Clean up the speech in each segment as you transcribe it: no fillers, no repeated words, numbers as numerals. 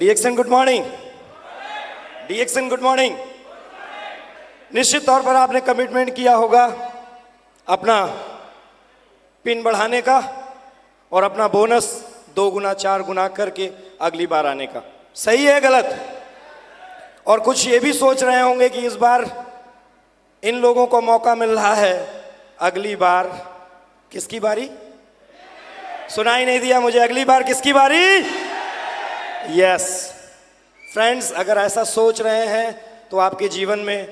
डीएक्सन good morning. DXN good morning. निश्चित तौर पर आपने कमिटमेंट किया होगा अपना पिन बढ़ाने का और अपना बोनस 2 गुना 4 गुना करके अगली बार आने का। सही है गलत? और कुछ ये भी सोच रहे होंगे कि इस बार इन लोगों को मौका मिल रहा है, अगली बार किसकी बारी? सुनाई नहीं दिया मुझे, अगली बार किसकी बारी? यस फ्रेंड्स, अगर ऐसा सोच रहे हैं तो आपके जीवन में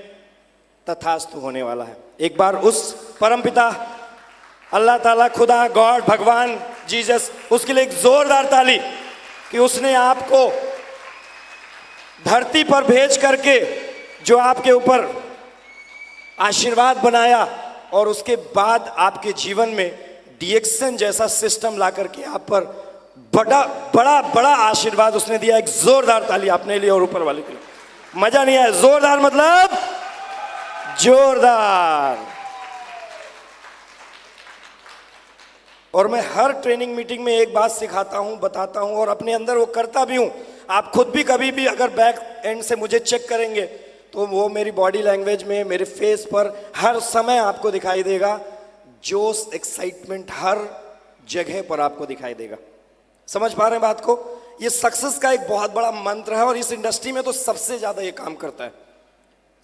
तथास्तु होने वाला है। एक बार उस परमपिता अल्लाह ताला, खुदा, गॉड, भगवान, जीसस, उसके लिए एक जोरदार ताली कि उसने आपको धरती पर भेज करके जो आपके ऊपर आशीर्वाद बनाया और उसके बाद आपके जीवन में डीएक्सन जैसा सिस्टम ला करके आप पर बड़ा बड़ा बड़ा आशीर्वाद उसने दिया। एक जोरदार ताली अपने लिए और ऊपर वाले के लिए। मजा नहीं आया? जोरदार मतलब जोरदार। और मैं हर ट्रेनिंग मीटिंग में एक बात सिखाता हूं, बताता हूं और अपने अंदर वो करता भी हूं। आप खुद भी कभी भी अगर बैक एंड से मुझे चेक करेंगे तो वो मेरी बॉडी लैंग्वेज में, मेरे फेस पर हर समय आपको दिखाई देगा। जोश, एक्साइटमेंट हर जगह पर आपको दिखाई देगा। समझ पा रहे हैं बात को? ये सक्सेस का एक बहुत बड़ा मंत्र है और इस इंडस्ट्री में तो सबसे ज्यादा ये काम करता है।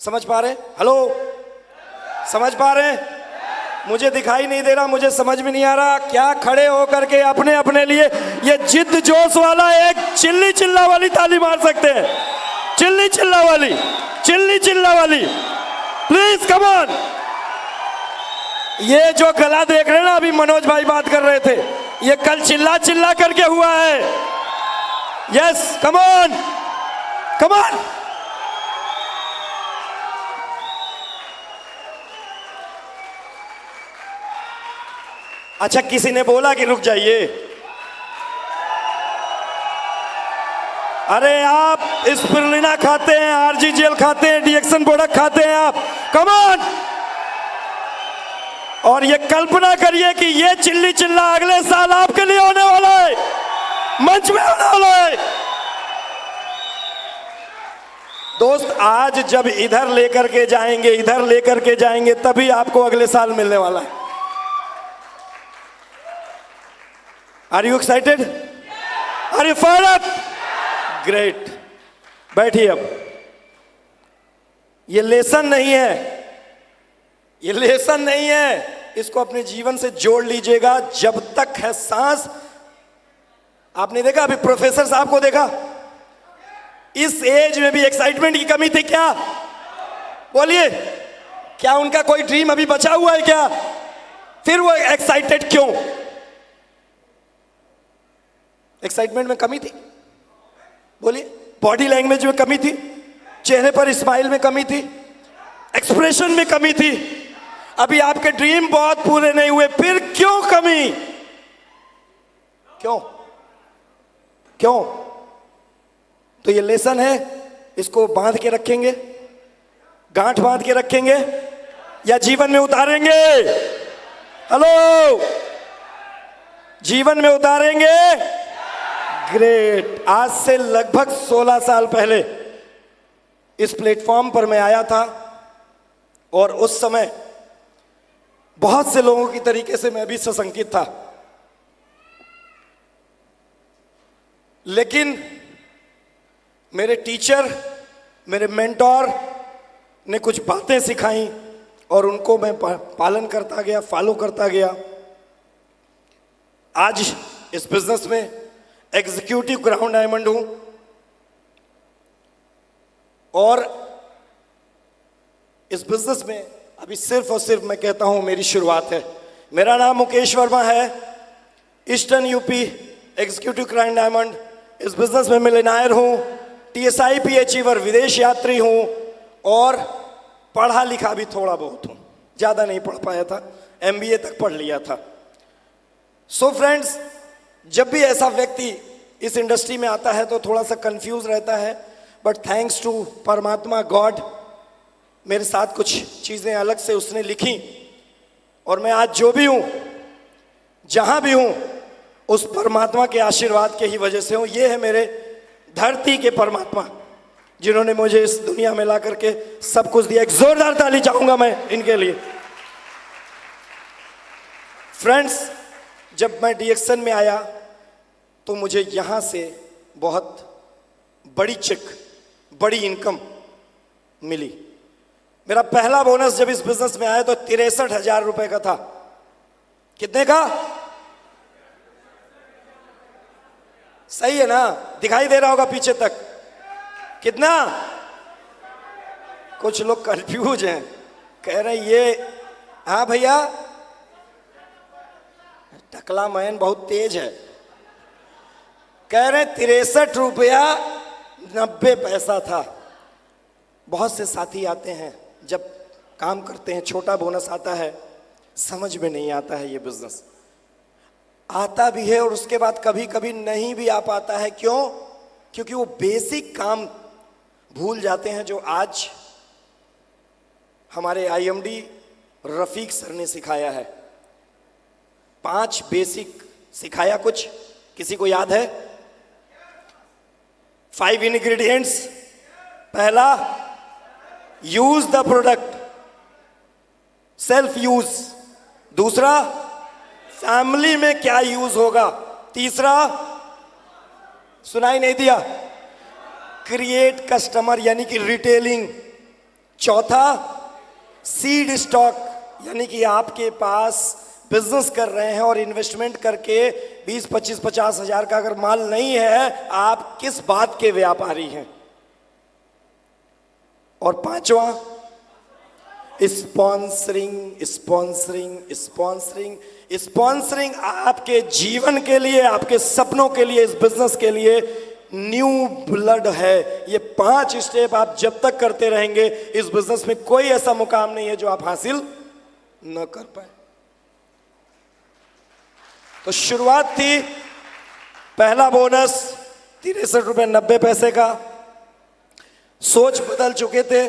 समझ पा रहे हैं? हेलो, समझ पा रहे हैं? मुझे दिखाई नहीं दे रहा, मुझे समझ में नहीं आ रहा। क्या खड़े हो करके अपने अपने लिए ये जिद जोश वाला एक चिल्ली चिल्ला वाली ताली मार सकते हैं? चिल्ली चिल्ला वाली, चिल्ली चिल्ला वाली, प्लीज कम ऑन। ये जो गला देख रहे हैं ना, अभी मनोज भाई बात कर रहे थे, ये कल चिल्ला चिल्ला करके हुआ है। Yes, come on, come on. अच्छा, किसी ने बोला कि रुक जाइए? अरे आप स्पिरुलिना खाते हैं, आरजीजीएल खाते हैं, डीएक्सन प्रोडक्ट खाते हैं आप, कम ऑन। और ये कल्पना करिए कि ये चिल्ली चिल्ला अगले साल आपके लिए होने वाला है, मंच में होने वाला है। दोस्त, आज जब इधर लेकर के जाएंगे, इधर लेकर के जाएंगे, तभी आपको अगले साल मिलने वाला है। Are you excited? Are you fired up? Great. बैठिए अब। ये लेसन नहीं है, ये लेसन नहीं है। इसको अपने जीवन से जोड़ लीजिएगा। जब तक है सांस। आपने देखा, अभी प्रोफेसर साहब को देखा, इस एज में भी एक्साइटमेंट की कमी थी क्या? बोलिए, क्या उनका कोई ड्रीम अभी बचा हुआ है क्या? फिर वो एक्साइटेड क्यों? एक्साइटमेंट में कमी थी? बोलिए। बॉडी लैंग्वेज में कमी थी, चेहरे पर स्माइल में कमी थी, एक्सप्रेशन में कमी थी। अभी आपके ड्रीम बहुत पूरे नहीं हुए, फिर क्यों कमी? क्यों? क्यों? तो ये लेसन है, इसको बांध के रखेंगे, गांठ बांध के रखेंगे या जीवन में उतारेंगे? हेलो, जीवन में उतारेंगे? ग्रेट। आज से लगभग 16 साल पहले इस प्लेटफॉर्म पर मैं आया था और उस समय बहुत से लोगों की तरीके से मैं भी सशंकित था, लेकिन मेरे टीचर, मेरे मेंटोर ने कुछ बातें सिखाई और उनको मैं पालन करता गया, फॉलो करता गया। आज इस बिजनेस में एग्जीक्यूटिव क्राउन डायमंड हूं और इस बिजनेस में अभी सिर्फ और सिर्फ मैं कहता हूं मेरी शुरुआत है। मेरा नाम मुकेश वर्मा है, eastern UP executive crown diamond. इस बिजनेस में मिलियनेयर हूं, TSIP अचीवर, विदेश यात्री हूं और पढ़ा लिखा भी थोड़ा बहुत हूं। ज्यादा नहीं पढ़ पाया था, MBA तक पढ़ लिया था। सो फ्रेंड्स, जब भी ऐसा व्यक्ति इस इंडस्ट्री में आता है तो थोड़ा सा कंफ्यूज रहता है, बट थैंक्स टू परमात्मा, गॉड, मेरे साथ कुछ चीजें अलग से उसने लिखी और मैं आज जो भी हूं, जहां भी हूं, उस परमात्मा के आशीर्वाद के ही वजह से हूं। ये है मेरे धरती के परमात्मा जिन्होंने मुझे इस दुनिया में ला करके सब कुछ दिया। एक जोरदार ताली चाहूंगा मैं इनके लिए। फ्रेंड्स, जब मैं डीएक्सन में आया तो मुझे यहां से बहुत बड़ी चेक, बड़ी इनकम मिली। मेरा पहला बोनस जब इस बिजनेस में आया तो 63,000 रुपए का था। कितने का? सही है ना? दिखाई दे रहा होगा पीछे तक। कितना? कुछ लोग कंफ्यूज हैं, कह रहे ये, हाँ भैया, टकला मैन बहुत तेज है, कह रहे 63 रुपया 90 पैसा था। बहुत से साथी आते हैं, जब काम करते हैं छोटा बोनस आता है, समझ में नहीं आता है ये बिजनेस। आता भी है और उसके बाद कभी कभी नहीं भी आ पाता है। क्यों? क्योंकि वो बेसिक काम भूल जाते हैं जो आज हमारे आईएमडी रफीक सर ने सिखाया है। 5 बेसिक सिखाया। कुछ किसी को याद है? 5 इंग्रेडिएंट्स। पहला, use the product, self use. दूसरा, फैमिली में क्या यूज होगा। तीसरा, सुनाई नहीं दिया, क्रिएट कस्टमर यानी कि रिटेलिंग। चौथा, सीड स्टॉक यानी कि आपके पास बिजनेस कर रहे हैं और इन्वेस्टमेंट करके 20, 25, 50 हजार का अगर माल नहीं है, आप किस बात के व्यापारी हैं। और पांचवा, स्पॉन्सरिंग। स्पॉन्सरिंग स्पॉन्सरिंग स्पॉन्सरिंग आपके जीवन के लिए, आपके सपनों के लिए, इस बिजनेस के लिए न्यू ब्लड है। ये 5 स्टेप आप जब तक करते रहेंगे, इस बिजनेस में कोई ऐसा मुकाम नहीं है जो आप हासिल न कर पाए। तो शुरुआत थी, पहला बोनस 63 रुपए 90 पैसे का। सोच बदल चुके थे।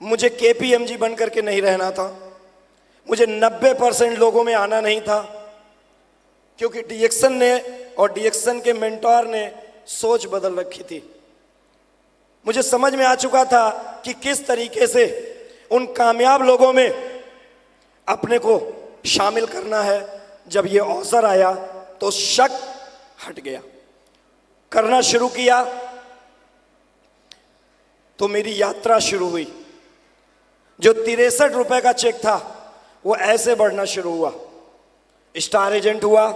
मुझे केपीएमजी बन करके नहीं रहना था। मुझे 90% लोगों में आना नहीं था, क्योंकि डीएक्सन ने और डीएक्सन के मेंटोर ने सोच बदल रखी थी। मुझे समझ में आ चुका था कि किस तरीके से उन कामयाब लोगों में अपने को शामिल करना है। जब ये अवसर आया तो शक हट गया, करना शुरू किया तो मेरी यात्रा शुरू हुई। जो 63 रुपए का चेक था वो ऐसे बढ़ना शुरू हुआ। स्टार एजेंट हुआ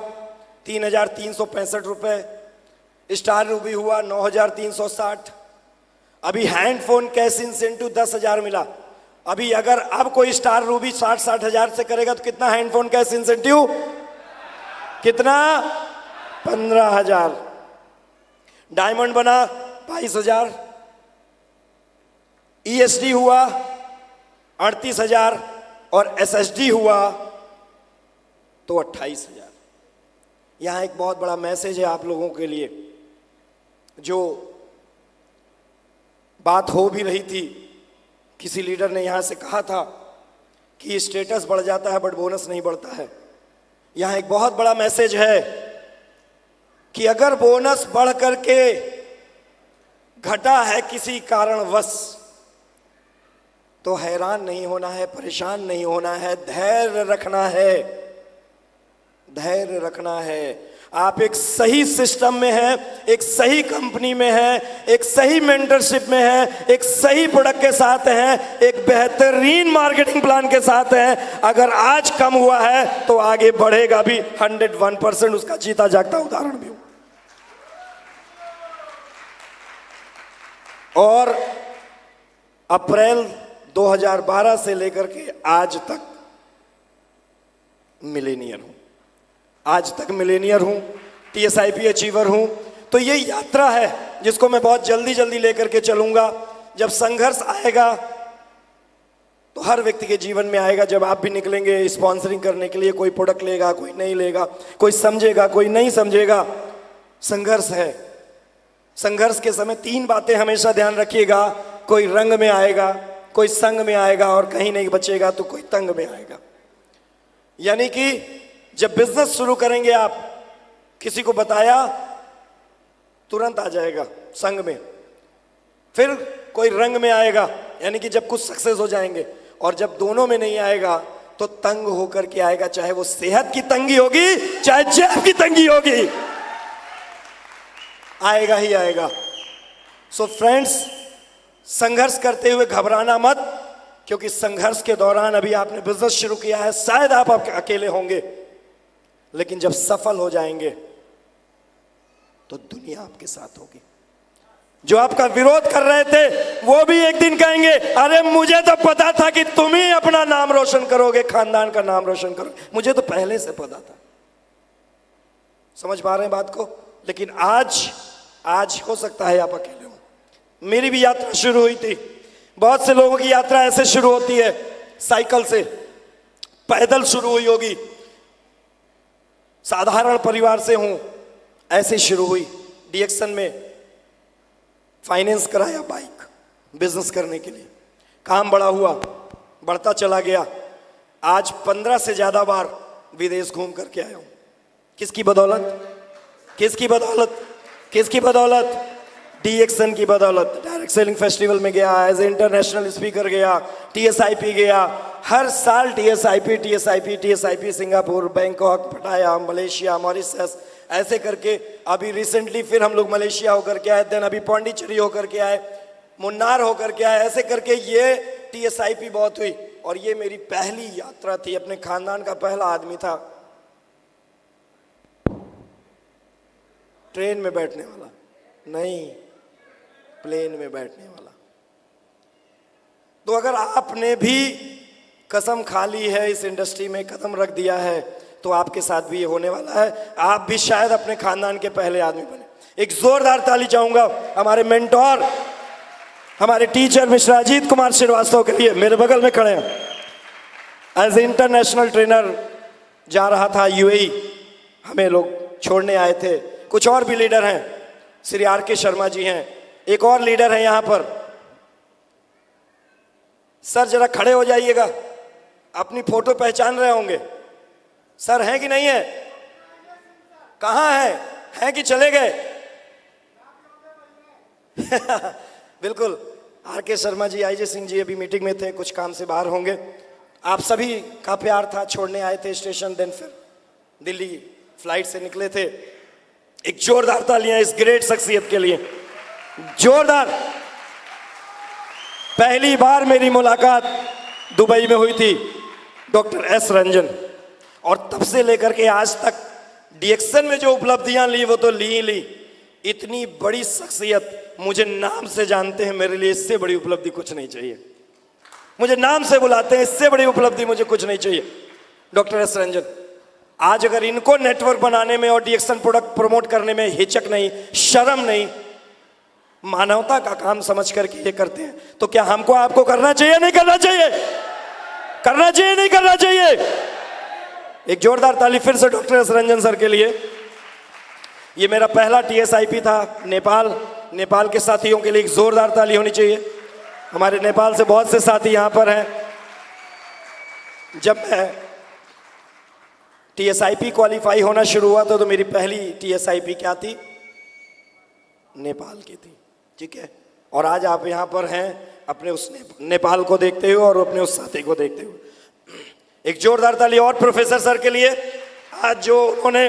3,365 रुपए, स्टार रूबी हुआ 9,360। अभी हैंड फोन कैश इंसेंटिव 10,000 मिला। अभी अगर अब कोई स्टार रूबी 60 हजार से करेगा तो कितना हैंड फोन कैश इंसेंटिव? कितना? 15,000। डायमंड बना 22,000। ईएसडी हुआ 38,000 और एसएसडी हुआ तो 28,000। यहां एक बहुत बड़ा मैसेज है आप लोगों के लिए। जो बात हो भी रही थी, किसी लीडर ने यहां से कहा था कि स्टेटस बढ़ जाता है बट बोनस नहीं बढ़ता है। यहां एक बहुत बड़ा मैसेज है कि अगर बोनस बढ़ करके घटा है किसी कारणवश, तो हैरान नहीं होना है, परेशान नहीं होना है, धैर्य रखना है। धैर्य रखना है। आप एक सही सिस्टम में हैं, एक सही कंपनी में हैं, एक सही मेंटरशिप में हैं, एक सही प्रोडक्ट के साथ हैं, एक बेहतरीन मार्केटिंग प्लान के साथ हैं। अगर आज कम हुआ है तो आगे बढ़ेगा भी। 101% उसका जीता जागता उदाहरण भी हूं। और अप्रैल 2012 से लेकर के आज तक मिलेनियर हूं। आज तक मिलेनियर हूं, टीएसआईपी अचीवर हूं। तो ये यात्रा है जिसको मैं बहुत जल्दी जल्दी लेकर के चलूंगा। जब संघर्ष आएगा तो हर व्यक्ति के जीवन में आएगा। जब आप भी निकलेंगे स्पॉन्सरिंग करने के लिए, कोई प्रोडक्ट लेगा, कोई नहीं लेगा, कोई समझेगा, कोई नहीं समझेगा। संघर्ष है। संघर्ष के समय 3 बातें हमेशा ध्यान रखिएगा। कोई रंग में आएगा, कोई संग में आएगा और कहीं नहीं बचेगा तो कोई तंग में आएगा। यानी कि जब बिजनेस शुरू करेंगे, आप किसी को बताया तुरंत आ जाएगा संग में, फिर कोई रंग में आएगा, यानी कि जब कुछ सक्सेस हो जाएंगे, और जब दोनों में नहीं आएगा तो तंग होकर के आएगा, चाहे वो सेहत की तंगी होगी चाहे जेब की तंगी होगी, आएगा ही आएगा। सो फ्रेंड्स, संघर्ष करते हुए घबराना मत, क्योंकि संघर्ष के दौरान अभी आपने बिजनेस शुरू किया है, शायद आप अकेले होंगे, लेकिन जब सफल हो जाएंगे तो दुनिया आपके साथ होगी। जो आपका विरोध कर रहे थे वो भी एक दिन कहेंगे, अरे मुझे तो पता था कि तुम ही अपना नाम रोशन करोगे, खानदान का नाम रोशन करोगे, मुझे तो पहले से पता था। समझ पा रहे हैं बात को? लेकिन आज हो सकता है आप अकेले हो। मेरी भी यात्रा शुरू हुई थी, बहुत से लोगों की यात्रा ऐसे शुरू होती है, साइकिल से, पैदल शुरू हुई होगी, साधारण परिवार से हूं, ऐसे शुरू हुई। डीएक्सन में फाइनेंस कराया बाइक बिजनेस करने के लिए, काम बड़ा हुआ, बढ़ता चला गया, आज 15 से ज्यादा बार विदेश घूम करके आया हूं। किसकी बदौलत? किसकी बदौलत? किसकी बदौलत? डीएक्सन की बदौलत। डायरेक्ट सेलिंग फेस्टिवल में गया, एज ए इंटरनेशनल स्पीकर गया, टीएसआईपी गया, हर साल टीएसआईपी सिंगापुर, बैंकॉक, पटाया, मलेशिया, मॉरिशस, ऐसे करके अभी रिसेंटली फिर हम लोग मलेशिया होकर के आए, देन अभी पौंडीचेरी होकर के आए, मुन्नार होकर के आए, ऐसे करके ये टीएसआईपी बहुत हुई। और ये मेरी पहली यात्रा थी, अपने खानदान का पहला आदमी था ट्रेन में बैठने वाला, नहीं प्लेन में बैठने वाला। तो अगर आपने भी कसम खा ली है, इस इंडस्ट्री में कदम रख दिया है, तो आपके साथ भी ये होने वाला है। आप भी शायद अपने खानदान के पहले आदमी बने। एक जोरदार ताली चाहूंगा हमारे मेंटोर, हमारे टीचर मिस्टर अजीत कुमार श्रीवास्तव के लिए, मेरे बगल में खड़े हैं। एज ए इंटरनेशनल ट्रेनर जा रहा था यूएई, हमें लोग छोड़ने आए थे। कुछ और भी लीडर हैं, श्री आर.के. शर्मा जी हैं, एक और लीडर है यहां पर। सर जरा खड़े हो जाइएगा, अपनी फोटो पहचान रहे होंगे। सर हैं कि नहीं है? कहां हैं कि चले गए? बिल्कुल, आर.के. शर्मा जी, आई.जे. सिंह जी अभी मीटिंग में थे, कुछ काम से बाहर होंगे। आप सभी का प्यार था, छोड़ने आए थे स्टेशन, देन फिर दिल्ली फ्लाइट से निकले थे। एक जोरदार तालियां इस ग्रेट शख्सियत के लिए, जोरदार। पहली बार मेरी मुलाकात दुबई में हुई थी डॉक्टर एस रंजन, और तब से लेकर के आज तक डीएक्सन में जो उपलब्धियां ली वो तो ली ही ली। इतनी बड़ी शख्सियत, मुझे नाम से जानते हैं, मेरे लिए इससे बड़ी उपलब्धि कुछ नहीं चाहिए। मुझे नाम से बुलाते हैं, इससे बड़ी उपलब्धि मुझे कुछ नहीं चाहिए। डॉक्टर एस रंजन, आज अगर इनको नेटवर्क बनाने में और डीएक्सन प्रोडक्ट प्रमोट करने में हिचक नहीं, शर्म नहीं, मानवता का काम समझ करके ये करते हैं, तो क्या हमको आपको करना चाहिए नहीं करना चाहिए? करना चाहिए नहीं करना चाहिए? एक जोरदार ताली फिर से डॉक्टर एस रंजन सर के लिए। ये मेरा पहला टीएसआईपी था नेपाल के साथियों के लिए एक जोरदार ताली होनी चाहिए। हमारे नेपाल से बहुत से साथी यहां पर हैं। जब मैं टीएसआईपी क्वालिफाई होना शुरू हुआ तो मेरी पहली टीएसआईपी क्या थी? नेपाल की थी, ठीक है। और आज आप यहां पर हैं अपने उस नेपाल को देखते हुए और अपने उस साथी को देखते हुए। एक जोरदार ताली और प्रोफेसर सर के लिए, आज जो उन्होंने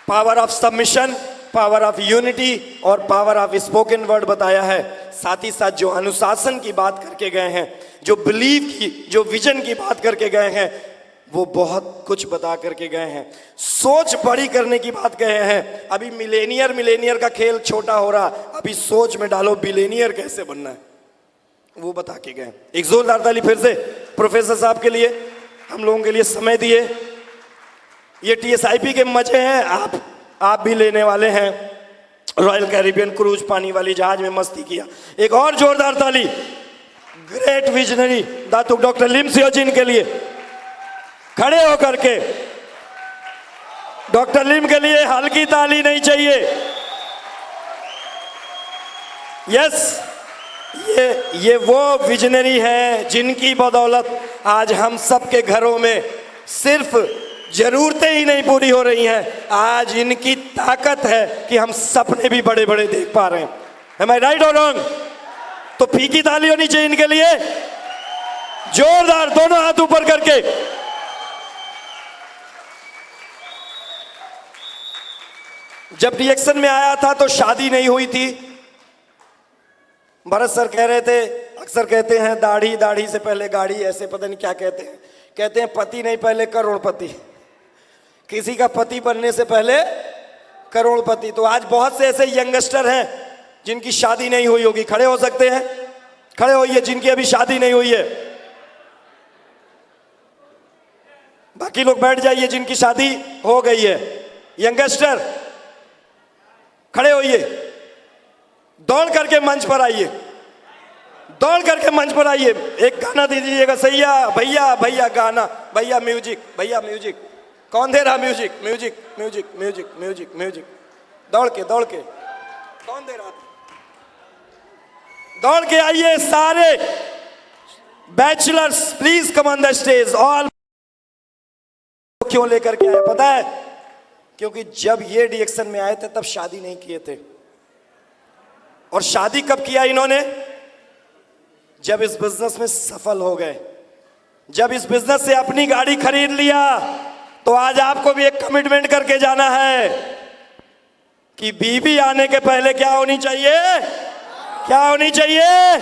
power of submission, power of unity और पावर ऑफ स्पोकन वर्ड बताया है। साथ ही साथ जो अनुशासन की बात करके गए हैं, जो बिलीव की, जो विजन की बात करके गए हैं, वो बहुत कुछ बता करके गए हैं। सोच बड़ी करने की बात कहे हैं। अभी मिलेनियर का खेल छोटा हो रहा, अभी सोच में डालो बिलेनियर कैसे बनना है, वो बता के गए। एक जोरदार ताली फिर से प्रोफेसर साहब के लिए, हम लोगों के लिए समय दिए। ये टीएसआईपी के मजे हैं, आप भी लेने वाले हैं। रॉयल कैरिबियन क्रूज पानी वाली जहाज में मस्ती किया। एक और जोरदार ताली ग्रेट विजनरी दातुक डॉक्टर लिम सियोजिन के लिए, खड़े होकर के। डॉक्टर लिम के लिए हल्की ताली नहीं चाहिए। यस, ये वो विजनरी है जिनकी बदौलत आज हम सबके घरों में सिर्फ जरूरतें ही नहीं पूरी हो रही हैं, आज इनकी ताकत है कि हम सपने भी बड़े बड़े देख पा रहे हैं। Am I right or wrong? तो फीकी ताली होनी चाहिए इनके लिए, जोरदार, दोनों हाथ ऊपर करके। जब रिएक्शन में आया था तो शादी नहीं हुई थी। भरत सर कह रहे थे, अक्सर कहते हैं दाढ़ी, दाढ़ी से पहले गाड़ी, ऐसे पता नहीं क्या कहते हैं, कहते हैं पति नहीं पहले करोड़पति, किसी का पति बनने से पहले करोड़पति। तो आज बहुत से ऐसे यंगस्टर हैं जिनकी शादी नहीं हुई होगी, खड़े हो सकते हैं, खड़े होइए जिनकी अभी शादी नहीं हुई है। बाकी लोग बैठ जाइए जिनकी शादी हो गई है। यंगस्टर खड़े होइए, दौड़ करके मंच पर आइए, दौड़ करके मंच पर आइए। एक गाना दे दीजिएगा, सैया भैया, भैया गाना, भैया म्यूजिक, भैया म्यूजिक। कौन दे रहा music? Music music music music music. दौड़ के कौन दे रहा था? दौड़ के आइए सारे bachelors, please come on the stage. All क्यों लेकर के आए पता है? क्योंकि जब ये रिएक्शन में आए थे तब शादी नहीं किए थे। और शादी कब किया इन्होंने? जब इस बिजनेस में सफल हो गए, जब इस बिजनेस से अपनी गाड़ी खरीद लिया। तो आज आपको भी एक कमिटमेंट करके जाना है कि बीबी आने के पहले क्या होनी चाहिए, क्या होनी चाहिए,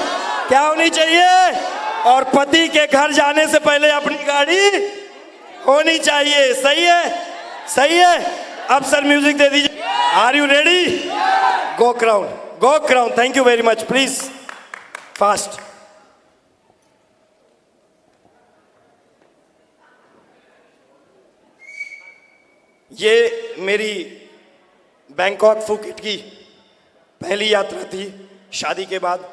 क्या होनी चाहिए, और पति के घर जाने से पहले अपनी गाड़ी होनी चाहिए। सही है, सही है। अब सर म्यूजिक दे दीजिए। Are you ready? Go crown, go crown. Thank you very much, please fast. ये मेरी बैंकॉक फुकेट की पहली यात्रा थी शादी के बाद।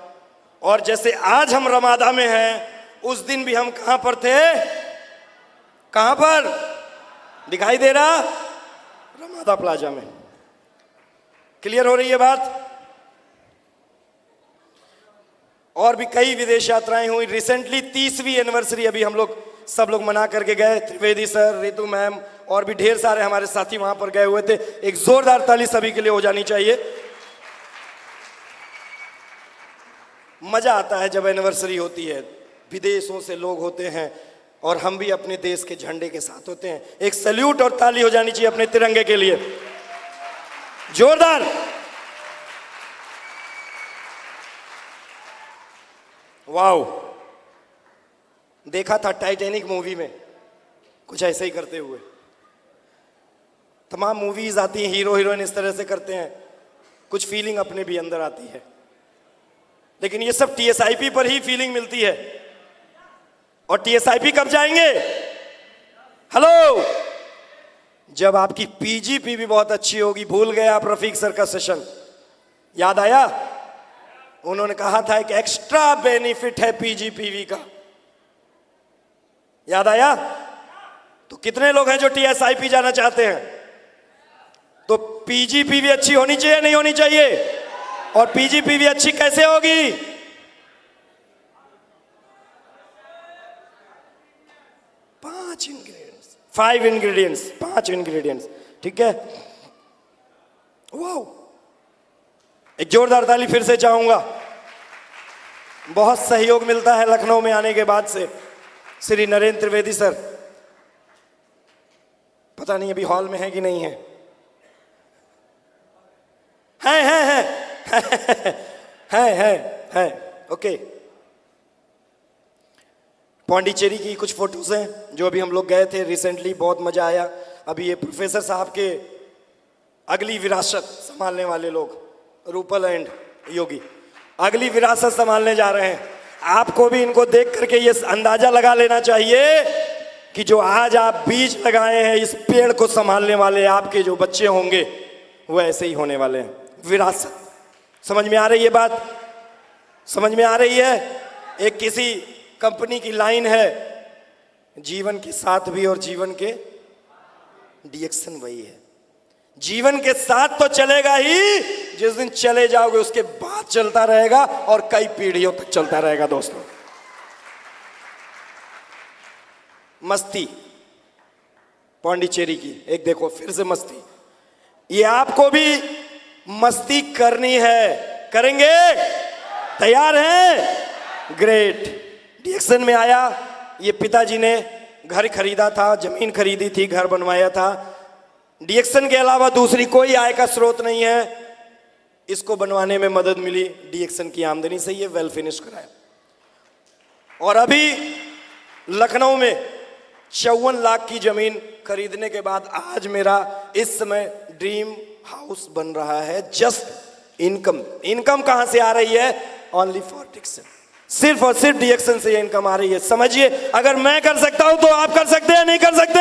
और जैसे आज हम रमादा में हैं, उस दिन भी हम कहां पर थे? कहां पर दिखाई दे रहा? रमादा प्लाजा में। क्लियर हो रही है बात? और भी कई विदेश यात्राएं हुई। रिसेंटली 30वीं एनिवर्सरी अभी हम लोग सब लोग मना करके गए। त्रिवेदी सर, रितु मैम और भी ढेर सारे हमारे साथी वहां पर गए हुए थे। एक जोरदार ताली सभी के लिए हो जानी चाहिए। मजा आता है जब एनिवर्सरी होती है, विदेशों से लोग होते हैं और हम भी अपने देश के झंडे के साथ होते हैं। एक सैल्यूट और ताली हो जानी चाहिए अपने तिरंगे के लिए, जोरदार। वाओ, देखा था टाइटैनिक मूवी में कुछ ऐसे ही करते हुए। तमाम मूवीज आती हैं, हीरो हीरोइन इस तरह से करते हैं, कुछ फीलिंग अपने भी अंदर आती है। लेकिन ये सब टीएसआईपी पर ही फीलिंग मिलती है। और टीएसआईपी कब जाएंगे? हेलो, जब आपकी पीजीपी भी बहुत अच्छी होगी। भूल गए आप रफीक सर का सेशन? याद आया? उन्होंने कहा था एक एक्स्ट्रा बेनिफिट है पीजीपीवी का। याद आया? तो कितने लोग हैं जो टीएसआईपी जाना चाहते हैं? तो पीजीपीवी अच्छी होनी चाहिए, नहीं होनी चाहिए? और पीजीपीवी अच्छी कैसे होगी? पांच इंग्रेडिएंट्स, 5 इंग्रेडिएंट्स, 5 इंग्रेडिएंट्स। ठीक है, वाओ, एक जोरदार ताली फिर से चाहूंगा। बहुत सहयोग मिलता है लखनऊ में आने के बाद से। श्री नरेंद्र त्रिवेदी सर, पता नहीं अभी हॉल में है कि नहीं है? है। ओके। पौंडीचेरी की कुछ फोटोज हैं जो अभी हम लोग गए थे रिसेंटली, बहुत मजा आया। अभी ये प्रोफेसर साहब के अगली विरासत संभालने वाले लोग, रूपल एंड योगी, अगली विरासत संभालने जा रहे हैं। आपको भी इनको देख करके ये अंदाजा लगा लेना चाहिए कि जो आज आप बीज लगाए हैं, इस पेड़ को संभालने वाले आपके जो बच्चे होंगे वो ऐसे ही होने वाले हैं। विरासत, समझ में आ रही है बात? समझ में आ रही है? एक किसी कंपनी की लाइन है, जीवन के साथ भी और जीवन के डिएक्शन वही है। जीवन के साथ तो चलेगा ही, जिस दिन चले जाओगे उसके बाद चलता रहेगा और कई पीढ़ियों तक चलता रहेगा। दोस्तों, मस्ती, पौंडीचेरी की। एक देखो फिर से मस्ती, ये आपको भी मस्ती करनी है, करेंगे? तैयार हैं? ग्रेट। डीएक्सन में आया, ये पिताजी ने घर खरीदा था, जमीन खरीदी थी, घर बनवाया था। डीएक्सन के अलावा दूसरी कोई आय का स्रोत नहीं है, इसको बनवाने में मदद मिली डीएक्सन की आमदनी से। ये वेल फिनिश कराया। और अभी लखनऊ में 54 लाख की जमीन खरीदने के बाद आज मेरा इस समय ड्रीम हाउस बन रहा है। जस्ट इनकम कहां से आ रही है? Only for DXN. सिर्फ और सिर्फ डीएक्सन से ये इनकम आ रही है। समझिए, अगर मैं कर सकता हूं तो आप कर सकते हैं, नहीं कर सकते?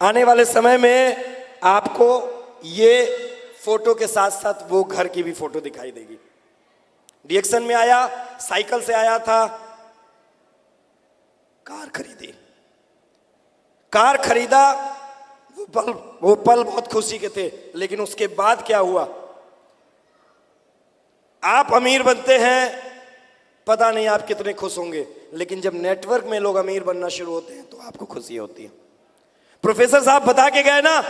आने वाले समय में आपको ये फोटो के साथ साथ वो घर की भी फोटो दिखाई देगी। डीएक्सन में आया, साइकिल से आया था, कार खरीदी, कार खरीदा, वो पल बहुत खुशी के थे। लेकिन उसके बाद क्या हुआ? आप अमीर बनते हैं, पता नहीं आप कितने खुश होंगे, लेकिन जब नेटवर्क में लोग अमीर बनना शुरू होते हैं तो आपको खुशी होती है। प्रोफेसर साहब बता के गए ना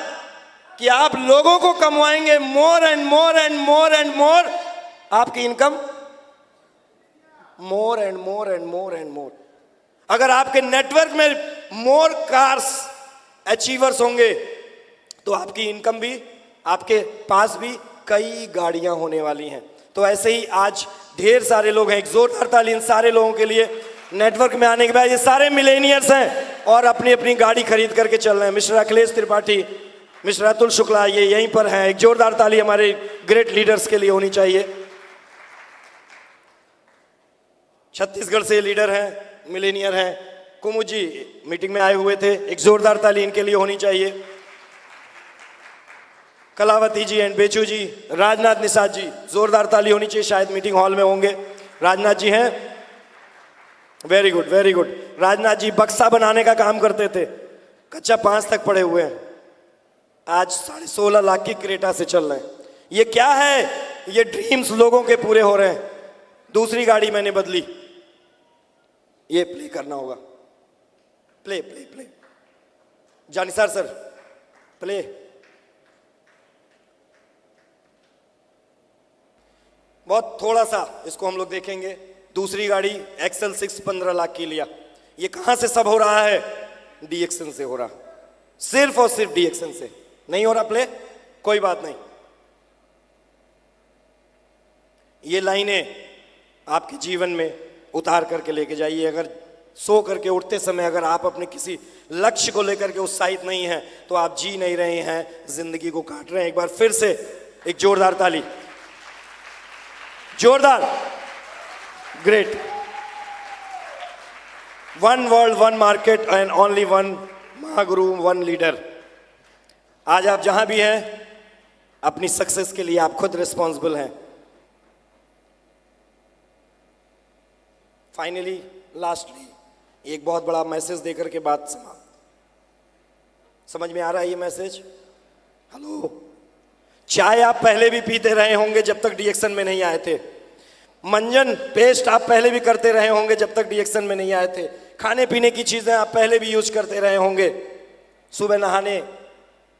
कि आप लोगों को कमवाएंगे more and more and more and more, आपकी income more and more and more and more. अगर आपके नेटवर्क में मोर कार्स अचीवर्स होंगे तो आपकी इनकम भी, आपके पास भी कई गाड़ियां होने वाली हैं। तो ऐसे ही आज ढेर सारे लोग हैं, एक जोरदार ताली इन सारे लोगों के लिए। नेटवर्क में आने के बाद ये सारे मिलेनियर्स हैं और अपनी अपनी गाड़ी खरीद करके चल रहे हैं। मिस्टर अखिलेश त्रिपाठी, मिस्टर अतुल शुक्ला, ये यहीं पर हैं। एक जोरदार ताली हमारे ग्रेट लीडर्स के लिए होनी चाहिए। छत्तीसगढ़ से लीडर हैं, मिलेनियर हैं। कुमुद जी मीटिंग में आए हुए थे, एक जोरदार ताली इनके लिए होनी चाहिए। कलावती जी एंड बेचू जी, राजनाथ निषाद जी, जोरदार ताली होनी चाहिए, शायद मीटिंग हॉल में होंगे। राजनाथ जी हैं, very good very good. Rajnath ji बक्सा बनाने का काम करते थे, कच्चा 5 तक पड़े हुए हैं, आज 16.5 लाख की क्रेटा से चल रहे हैं। ये क्या है? ये ड्रीम्स लोगों के पूरे हो रहे हैं। दूसरी गाड़ी मैंने बदली, ये प्ले करना होगा, play play play, Janisar sir play. बहुत थोड़ा सा इसको हम लोग देखेंगे। दूसरी गाड़ी एक्सेल 6 15 लाख की लिया। ये कहां से सब हो रहा है? डीएक्सन से हो रहा, सिर्फ और सिर्फ डीएक्सन से। नहीं हो रहा प्ले? कोई बात नहीं। ये लाइनें आपके जीवन में उतार करके लेके जाइए। अगर सो करके उठते समय अगर आप अपने किसी लक्ष्य को लेकर के उत्साहित नहीं हैं तो आप जी नहीं रहे हैं, जिंदगी को काट रहे हैं। एक बार फिर से एक जोरदार ताली, जोरदार, great. One world, one market and only one Mahaguru, one leader. आज आप जहां भी हैं, अपनी सक्सेस के लिए आप खुद रिस्पॉन्सिबल हैं। फाइनली, लास्टली, एक बहुत बड़ा मैसेज देकर के बात समझ में आ रहा है? ये मैसेज, हेलो, चाय आप पहले भी पीते रहे होंगे जब तक डीएक्सन में नहीं आए थे। मंजन पेस्ट आप पहले भी करते रहे होंगे जब तक डीएक्सन में नहीं आए थे। खाने पीने की चीजें आप पहले भी यूज करते रहे होंगे। सुबह नहाने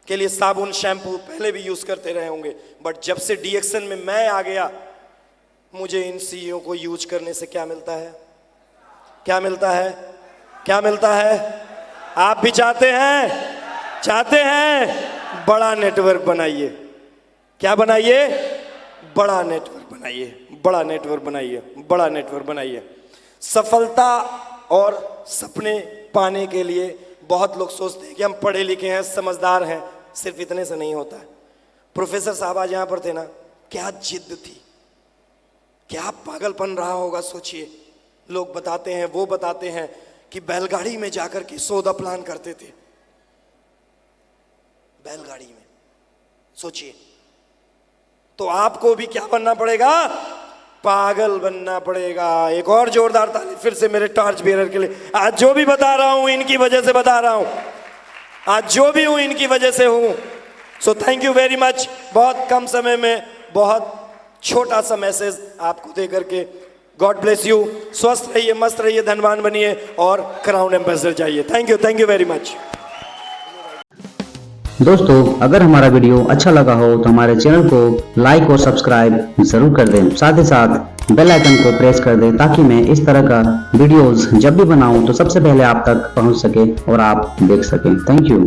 के लिए साबुन, शैम्पू पहले भी यूज करते रहे होंगे। बट जब से डीएक्सन में मैं आ गया, मुझे इन सीईओ को यूज करने से क्या मिलता है? क्या मिलता है? क्या मिलता है? आप भी चाहते हैं? चाहते हैं? बड़ा नेटवर्क बनाइए। क्या बनाइए? बड़ा नेटवर्क बनाइए, बड़ा नेटवर्क बनाइए, बड़ा नेटवर्क बनाइए। सफलता और सपने पाने के लिए बहुत लोग सोचते हैं कि हम पढ़े लिखे हैं, समझदार हैं। सिर्फ इतने से नहीं होता है। प्रोफेसर साहब आज यहाँ पर थे ना, क्या जिद थी, क्या पागलपन रहा होगा, सोचिए। लोग बताते हैं, वो बताते हैं कि बैलगाड़ी में जाकर के सौदा प्लान करते थे, बैलगाड़ी में। सोचिए, तो आपको भी क्या बनना पड़ेगा? पागल बनना पड़ेगा। एक और जोरदार ताली फिर से मेरे टॉर्च बियरर के लिए। आज जो भी बता रहा हूं इनकी वजह से बता रहा हूं, आज जो भी हूं इनकी वजह से हूं। So thank you very much. बहुत कम समय में बहुत छोटा सा मैसेज आपको दे करके, गॉड ब्लेस यू। स्वस्थ रहिए, मस्त रहिए, धनवान बनिए और क्राउन एम्बेसडर जाइए। Thank you very much. दोस्तों अगर हमारा वीडियो अच्छा लगा हो तो हमारे चैनल को लाइक और सब्सक्राइब जरूर कर दें। साथ ही साथ बेल आइकन को प्रेस कर दें ताकि मैं इस तरह का वीडियोस जब भी बनाऊं तो सबसे पहले आप तक पहुंच सके और आप देख सकें। Thank you.